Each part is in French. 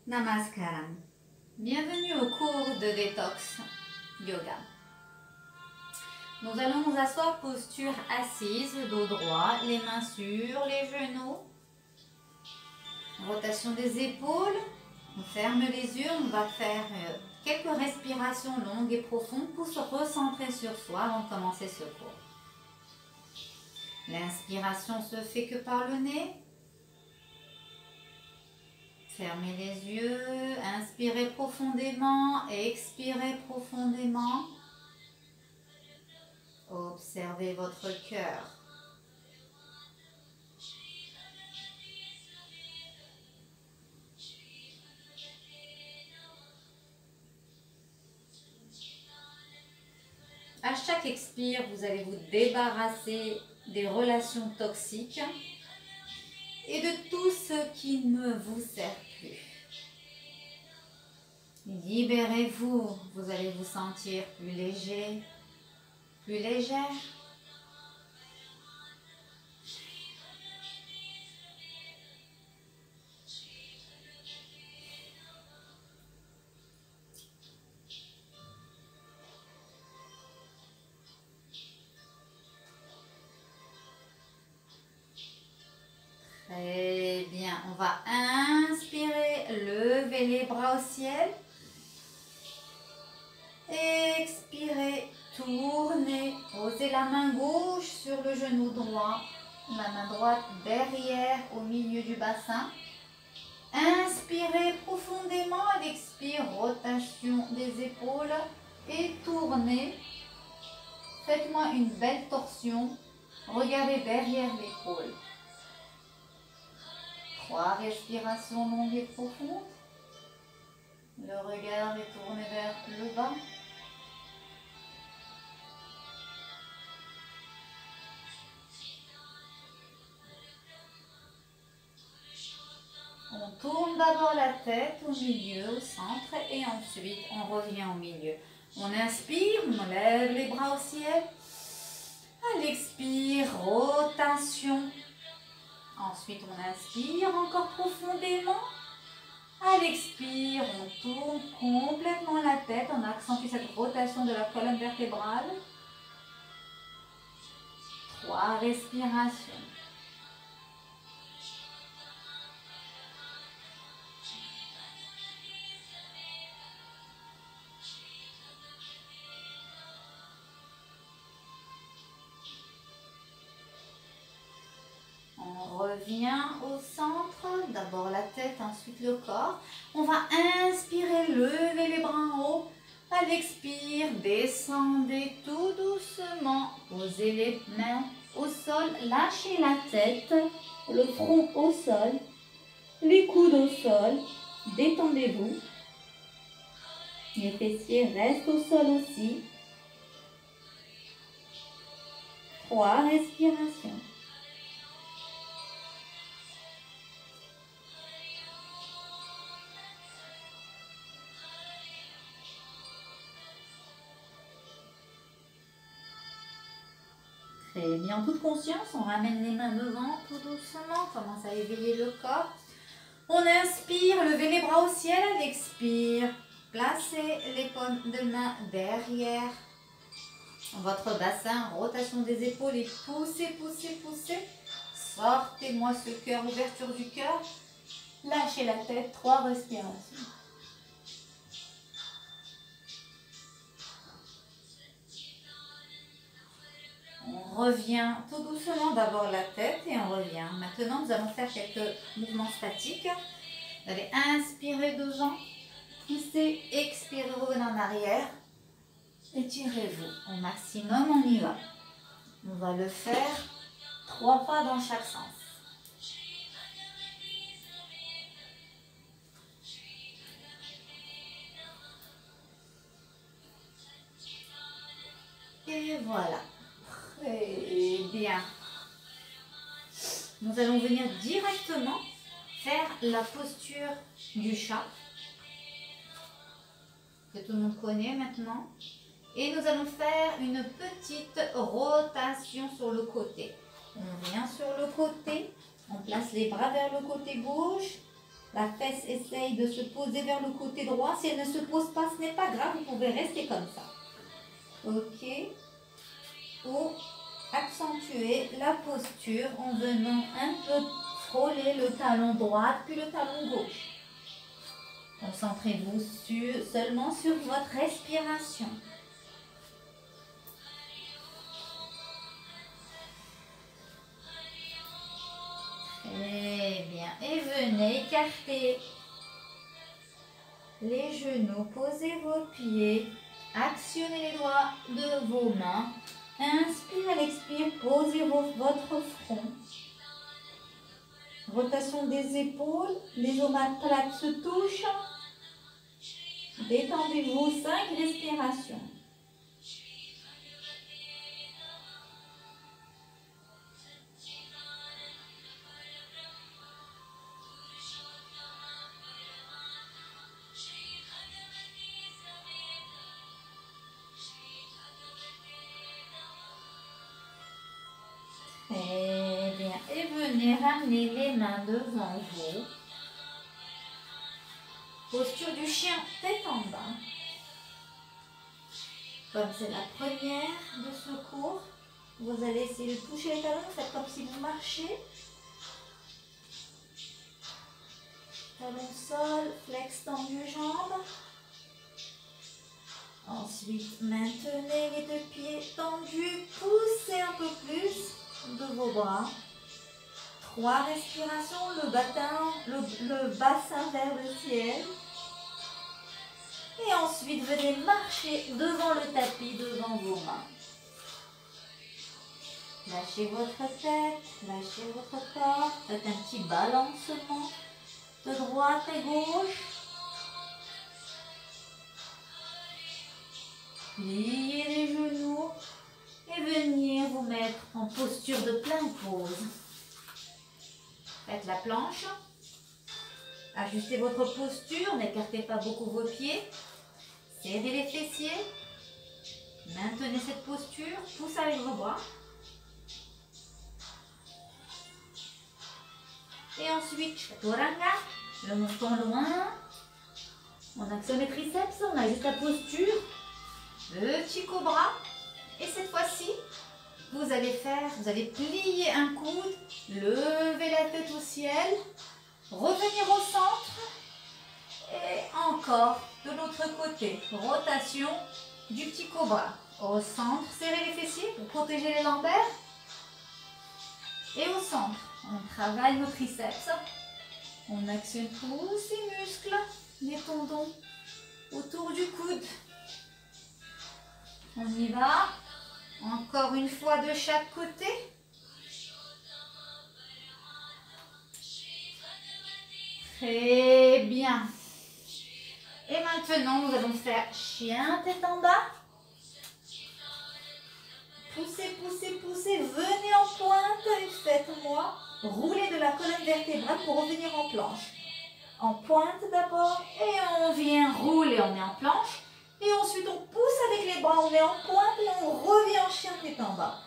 Namaskaram. Bienvenue au cours de détox yoga. Nous allons nous asseoir posture assise, dos droit, les mains sur les genoux. Rotation des épaules. On ferme les yeux, on va faire quelques respirations longues et profondes pour se recentrer sur soi avant de commencer ce cours. L'inspiration se fait que par le nez. Fermez les yeux, inspirez profondément, expirez profondément. Observez votre cœur. À chaque expire, vous allez vous débarrasser des relations toxiques et de tout ce qui ne vous sert plus. Libérez-vous, vous allez vous sentir plus léger, plus légère. Très bien, on va inspirer, lever les bras au ciel. Expirez, tournez, posez la main gauche sur le genou droit, la main droite derrière au milieu du bassin. Inspirez profondément, à l'expire, rotation des épaules et tournez. Faites-moi une belle torsion, regardez derrière l'épaule. 3 respirations longues et profondes. Le regard est tourné vers le bas. On tourne d'abord la tête au milieu, au centre et ensuite on revient au milieu. On inspire, on lève les bras au ciel. À l'expire, rotation. Ensuite on inspire encore profondément. À l'expire, on tourne complètement la tête. On accentue cette rotation de la colonne vertébrale. 3 respirations. On revient au centre, d'abord la tête, ensuite le corps. On va inspirer, lever les bras en haut. À l'expire, descendez tout doucement. Posez les mains au sol, lâchez la tête, le front au sol, les coudes au sol. Détendez-vous. Les fessiers restent au sol aussi. 3 respirations. Très bien, en toute conscience, on ramène les mains devant tout doucement, on commence à éveiller le corps. On inspire, levez les bras au ciel, à l'expire. Placez les paumes de main derrière votre bassin, rotation des épaules et poussez, poussez, poussez. Sortez-moi ce cœur, ouverture du cœur. Lâchez la tête, 3 respirations. On revient tout doucement, d'abord la tête et on revient. Maintenant, nous allons faire quelques mouvements statiques. Vous allez inspirer devant, poussez, expirez, revenez en arrière. Étirez-vous au maximum, on y va. On va le faire 3 fois dans chaque sens. Et voilà. Très bien. Nous allons venir directement faire la posture du chat, que tout le monde connaît maintenant. Et nous allons faire une petite rotation sur le côté. On vient sur le côté, on place les bras vers le côté gauche, La fesse essaye de se poser vers le côté droit. Si elle ne se pose pas, ce n'est pas grave, vous pouvez rester comme ça. Ok. Ou accentuer la posture en venant un peu frôler le talon droit puis le talon gauche. Concentrez-vous seulement sur votre respiration. Très bien. Et venez écarter les genoux, posez vos pieds, actionnez les doigts de vos mains. Inspire, elle expire, posez votre front. Rotation des épaules, les omoplates se touchent. Détendez-vous, 5 respirations. Très bien. Et venez ramener les mains devant vous. Posture du chien, tête en bas. Comme c'est la première de ce cours, vous allez essayer de toucher les talons, faites comme si vous marchiez. Talon sol, flex tendu jambes. Ensuite, maintenez les deux pieds tendus, poussez un peu plus de vos bras. 3 respirations, le bassin vers le ciel. Et ensuite, venez marcher devant le tapis, devant vos mains. Lâchez votre tête, lâchez votre corps. Faites un petit balancement de droite et gauche. Pliez les genoux et venez vous mettre en posture de pleine pause. Faites la planche. Ajustez votre posture, n'écartez pas beaucoup vos pieds. Serrez les fessiers. Maintenez cette posture, poussez avec vos bras. Et ensuite, chaturanga, le menton loin. On actionne les triceps, on ajuste la posture. Petit cobra. Et cette fois-ci, vous allez plier un coude, lever la tête au ciel, revenir au centre. Et encore de l'autre côté, rotation du petit cobra. Au centre, serrez les fessiers pour protéger les lombaires. Et au centre, on travaille nos triceps. On actionne tous ces muscles, les tendons autour du coude. On y va. Encore une fois de chaque côté. Très bien. Et maintenant, nous allons faire chien tête en bas. Poussez, poussez, poussez. Venez en pointe et faites-moi rouler de la colonne vertébrale pour revenir en planche. En pointe d'abord et on vient rouler, on est en planche. Et ensuite, on pousse avec les bras, on est en pointe et on revient en chien tête en bas.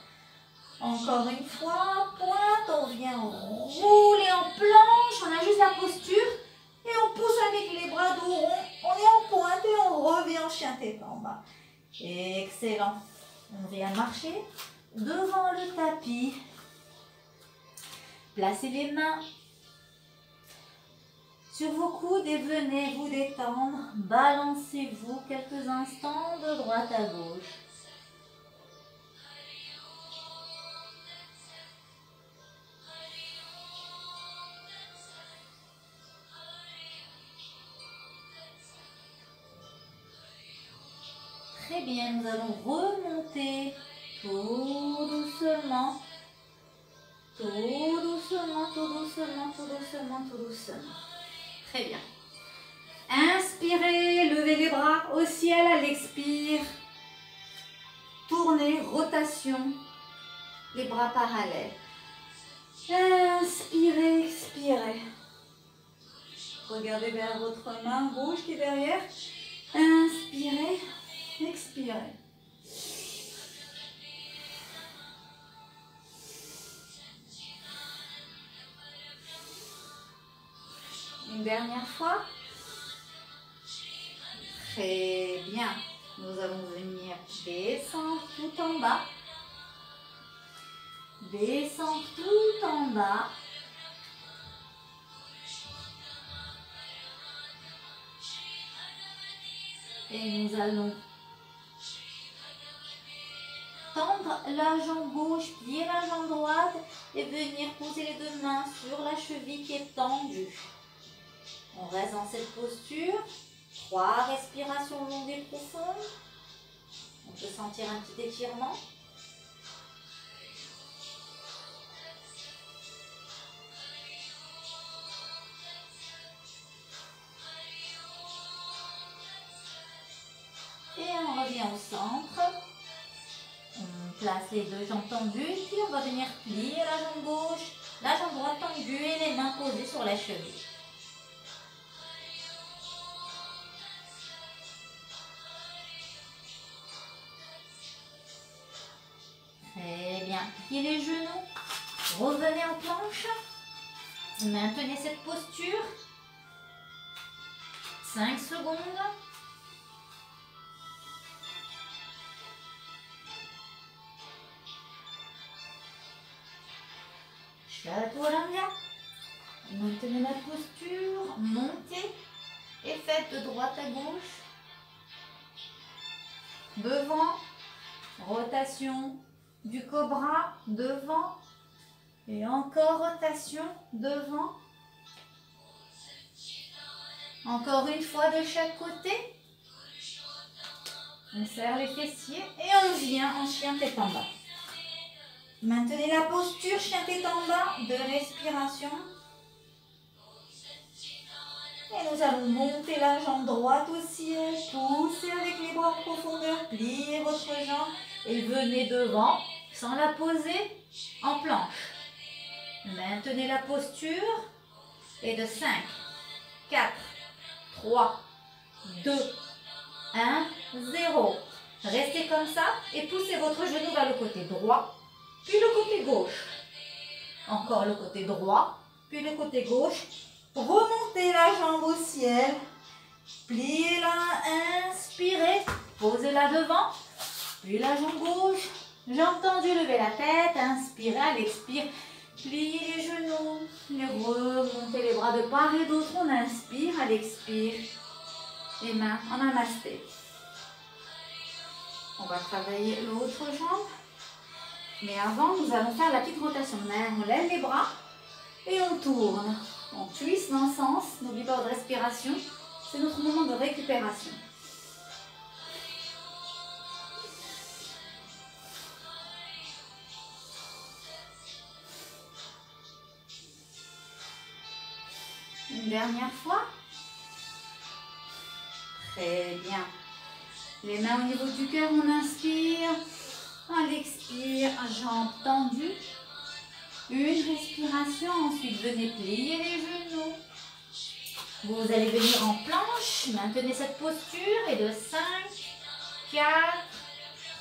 Encore une fois, pointe, on vient rouler en planche, on ajuste la posture et on pousse avec les bras dos ronds. On est en pointe et on revient en chien tête en bas. Excellent. On vient marcher devant le tapis. Placez les mains sur vos coudes et venez vous détendre. Balancez-vous quelques instants de droite à gauche. Très bien, nous allons remonter tout doucement. Tout doucement, tout doucement, tout doucement, tout doucement. Très bien. Inspirez, levez les bras au ciel à l'expire. Tournez, rotation, les bras parallèles. Inspirez, expirez. Regardez vers votre main gauche qui est derrière. Inspirez, expirez. Une dernière fois. Très bien. Nous allons venir descendre tout en bas. Descendre tout en bas. Et nous allons tendre la jambe gauche, plier la jambe droite et venir poser les deux mains sur la cheville qui est tendue. On reste dans cette posture. 3 respirations longues et profondes. On peut sentir un petit étirement. Et on revient au centre. On place les deux jambes tendues, puis on va venir plier la jambe gauche, la jambe droite tendue et les mains posées sur la cheville. Très bien. Pliez les genoux, revenez en planche, maintenez cette posture. 5 secondes. Chaturanga. Maintenez la posture, montez et faites de droite à gauche. Devant, rotation du cobra, devant et encore rotation, devant. Encore une fois de chaque côté. On serre les fessiers et on vient en chien tête en bas. Maintenez la posture, chien tête en bas, de respiration. Et nous allons monter la jambe droite au ciel, poussez avec les bras en profondeur, pliez votre jambe et venez devant sans la poser en planche. Maintenez la posture et de 5, 4, 3, 2, 1, 0. Restez comme ça et poussez votre genou vers le côté droit, puis le côté gauche. Encore le côté droit, puis le côté gauche. Remontez la jambe au ciel. Pliez-la, inspirez, posez-la devant, puis la jambe gauche. Jambe tendue, levez la tête, inspirez, à l'expire. Pliez les genoux, remontez les bras de part et d'autre. On inspire, à l'expire. Les mains en namasté. On va travailler l'autre jambe. Mais avant, nous allons faire la petite rotation. On lève les bras et on tourne. On twist dans le sens. N'oublie pas de respiration. C'est notre moment de récupération. Une dernière fois. Très bien. Les mains au niveau du cœur, on inspire. À l'expire, jambes tendues. Une respiration, ensuite venez plier les genoux. Vous allez venir en planche, maintenez cette posture et de 5, 4,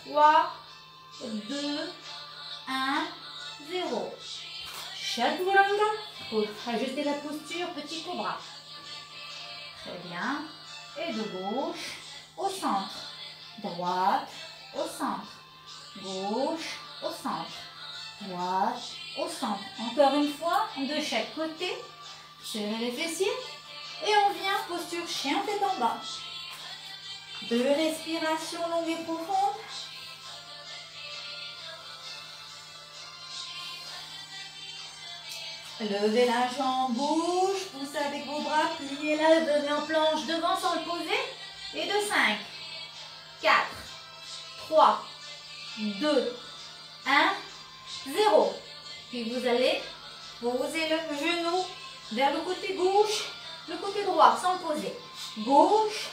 3, 2, 1, 0. Chaturanga, pour ajuster la posture, petit cobra. Très bien. Et de gauche au centre. Droite au centre. Gauche au centre. Droite au centre. Encore une fois, de chaque côté. Serrez les fessiers. Et on vient, posture chien tête en bas. 2 respirations longues et profondes. Levez la jambe, bouge, poussez avec vos bras, pliez-la, venez en planche devant sans le poser. Et de 5, 4, 3, 2, 1, 0. Puis vous allez poser le genou vers le côté gauche, le côté droit, sans le poser. Gauche,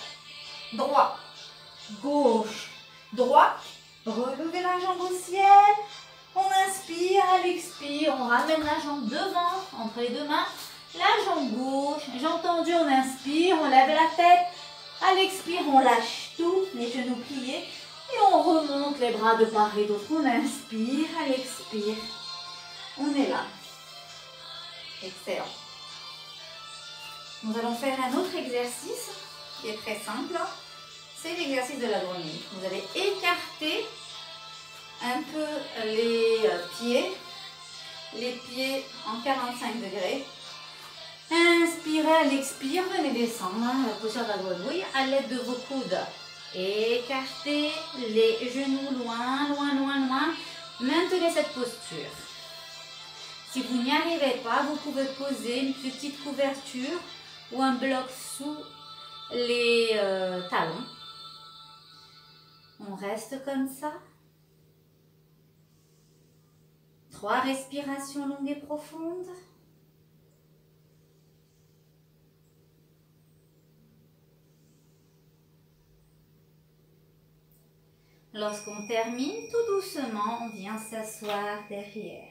droit, gauche, droite. Relevez la jambe au ciel. On inspire, à l'expire, on ramène la jambe devant, entre les deux mains. La jambe gauche, jambe tendue, on inspire, on lève la tête. À l'expire, on lâche tout, les genoux pliés. Et on remonte les bras de part et d'autre. On inspire, à l'expire. On est là. Excellent. Nous allons faire un autre exercice qui est très simple. C'est l'exercice de la grenouille. Vous allez écarter un peu les pieds en 45 degrés. Inspirez à l'expire, venez descendre la posture de la grenouille à l'aide de vos coudes. Écartez les genoux loin, loin, loin, loin. Maintenez cette posture. Si vous n'y arrivez pas, vous pouvez poser une petite couverture ou un bloc sous les talons. On reste comme ça. 3 respirations longues et profondes. Lorsqu'on termine, tout doucement, on vient s'asseoir derrière.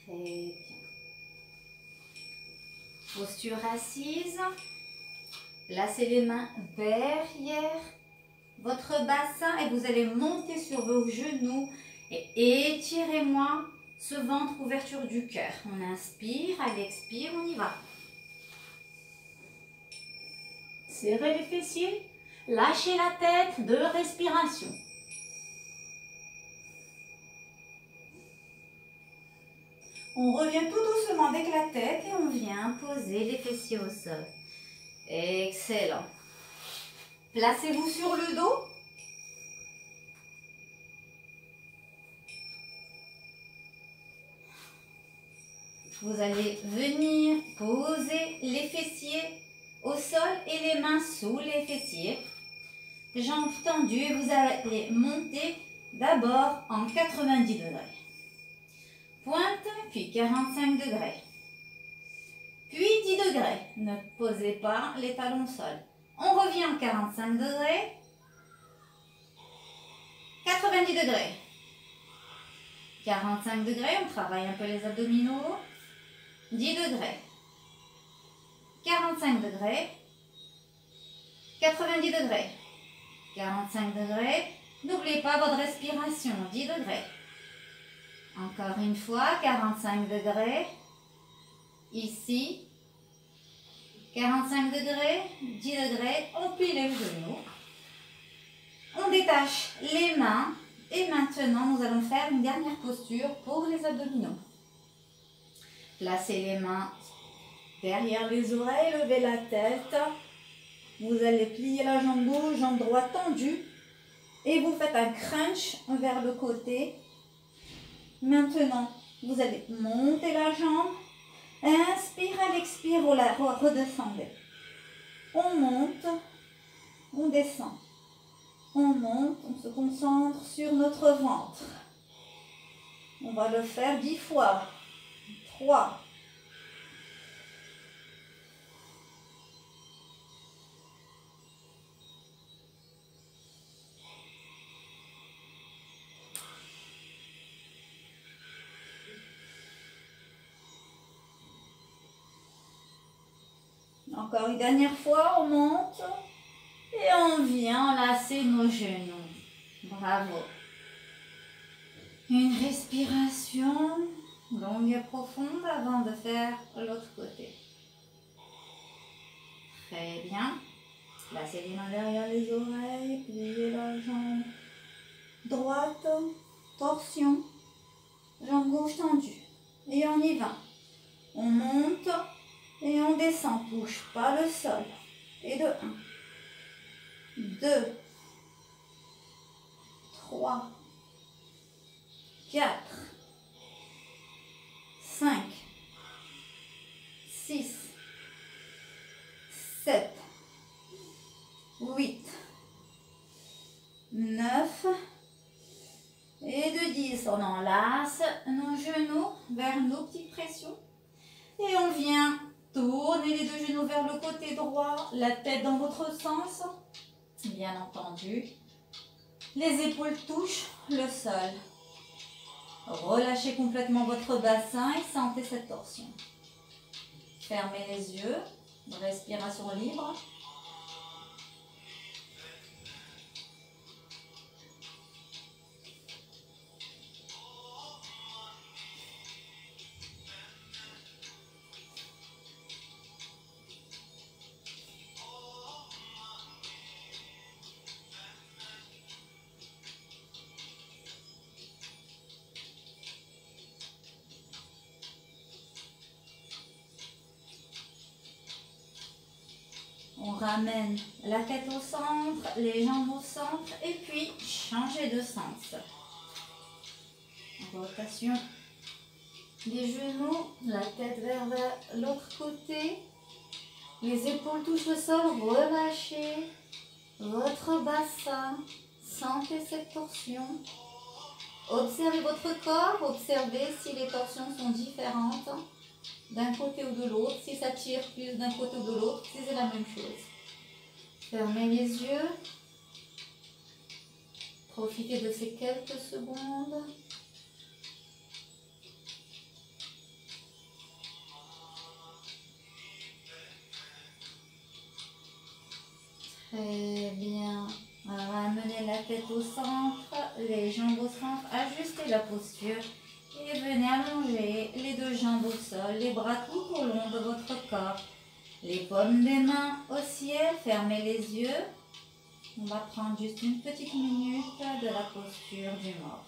Très bien. Posture assise. Placez les mains derrière votre bassin et vous allez monter sur vos genoux et étirez-moi ce ventre, ouverture du cœur. On inspire, à l'expire, on y va. Serrez les fessiers, lâchez la tête, 2 respirations. On revient tout doucement avec la tête et on vient poser les fessiers au sol. Excellent. Placez-vous sur le dos. Vous allez venir poser les fessiers au sol et les mains sous les fessiers. Jambes tendues et vous allez monter d'abord en 90 degrés. Pointe, puis 45 degrés. Puis 10 degrés. Ne posez pas les talons au sol. On revient en 45 degrés. 90 degrés. 45 degrés, on travaille un peu les abdominaux. 10 degrés. 45 degrés. 90 degrés. 45 degrés. N'oubliez pas votre respiration. 10 degrés. Encore une fois, 45 degrés. Ici. 45 degrés. 10 degrés. On plie les genoux. On détache les mains. Et maintenant, nous allons faire une dernière posture pour les abdominaux. Placez les mains derrière les oreilles, levez la tête. Vous allez plier la jambe gauche, jambe droite tendue. Et vous faites un crunch vers le côté. Maintenant, vous allez monter la jambe. Inspire, à l'expire, redescendez. On monte, on descend. On monte, on se concentre sur notre ventre. On va le faire 10 fois. 3. Encore une dernière fois, on monte et on vient enlacer nos genoux. Bravo. Une respiration longue et profonde avant de faire l'autre côté. Très bien. Placez les mains derrière les oreilles, pliez la jambe droite, torsion, jambe gauche tendue. Et on y va. On monte et on descend. Touche pas le sol. Et de 1, 2, 3, 4, 5, 6, 7, 8, 9 et de 10. On enlace nos genoux vers nos petites pressions. Et on vient tourner les 2 genoux vers le côté droit, la tête dans votre sens. Bien entendu. Les épaules touchent le sol. Relâchez complètement votre bassin et sentez cette torsion. Fermez les yeux. Respiration libre. ramène la tête au centre, les jambes au centre et puis changez de sens. Rotation des genoux, la tête vers l'autre côté. Les épaules touchent le sol, relâchez votre bassin. Sentez cette torsion. Observez votre corps, observez si les torsions sont différentes d'un côté ou de l'autre. Si ça tire plus d'un côté ou de l'autre, c'est la même chose. Fermez les yeux. Profitez de ces quelques secondes. Très bien. Ramenez la tête au centre, les jambes au centre, ajustez la posture et venez allonger les deux jambes au sol, les bras tout au long de votre corps. Les paumes des mains au ciel, fermez les yeux. On va prendre juste une petite minute de la posture du mort.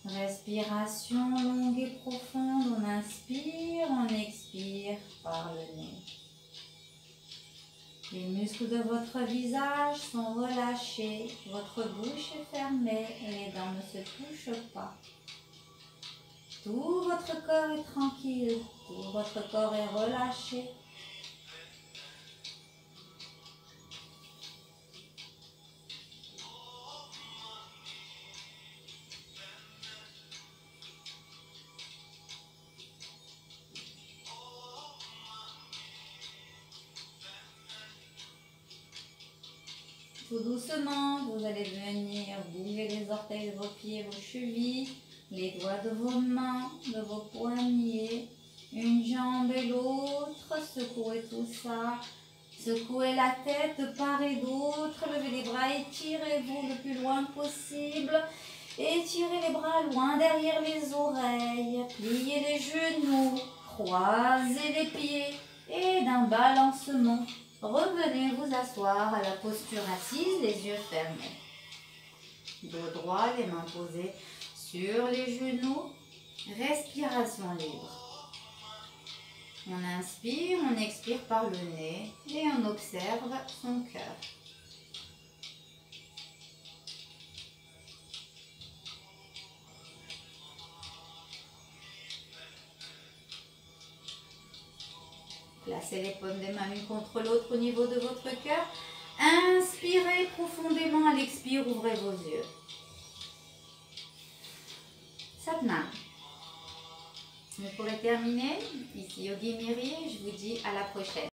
Respiration longue et profonde, on inspire, on expire par le nez. Les muscles de votre visage sont relâchés, votre bouche est fermée, les dents ne se touchent pas. Tout votre corps est tranquille, tout votre corps est relâché. Tout doucement, vous allez venir bouger les orteils de vos pieds, vos chevilles, les doigts de vos mains, de vos poignets, une jambe et l'autre, secouez tout ça, secouez la tête de part et d'autre, levez les bras, étirez-vous le plus loin possible, étirez les bras loin derrière les oreilles, pliez les genoux, croisez les pieds et d'un balancement. Revenez vous asseoir à la posture assise, les yeux fermés. Dos droit, les mains posées sur les genoux. Respiration libre. On inspire, on expire par le nez et on observe son cœur. Placez les paumes des mains l'une contre l'autre au niveau de votre cœur. Inspirez profondément, à l'expire, ouvrez vos yeux. Satnam. Pour terminer, ici Yogi Miri, je vous dis à la prochaine.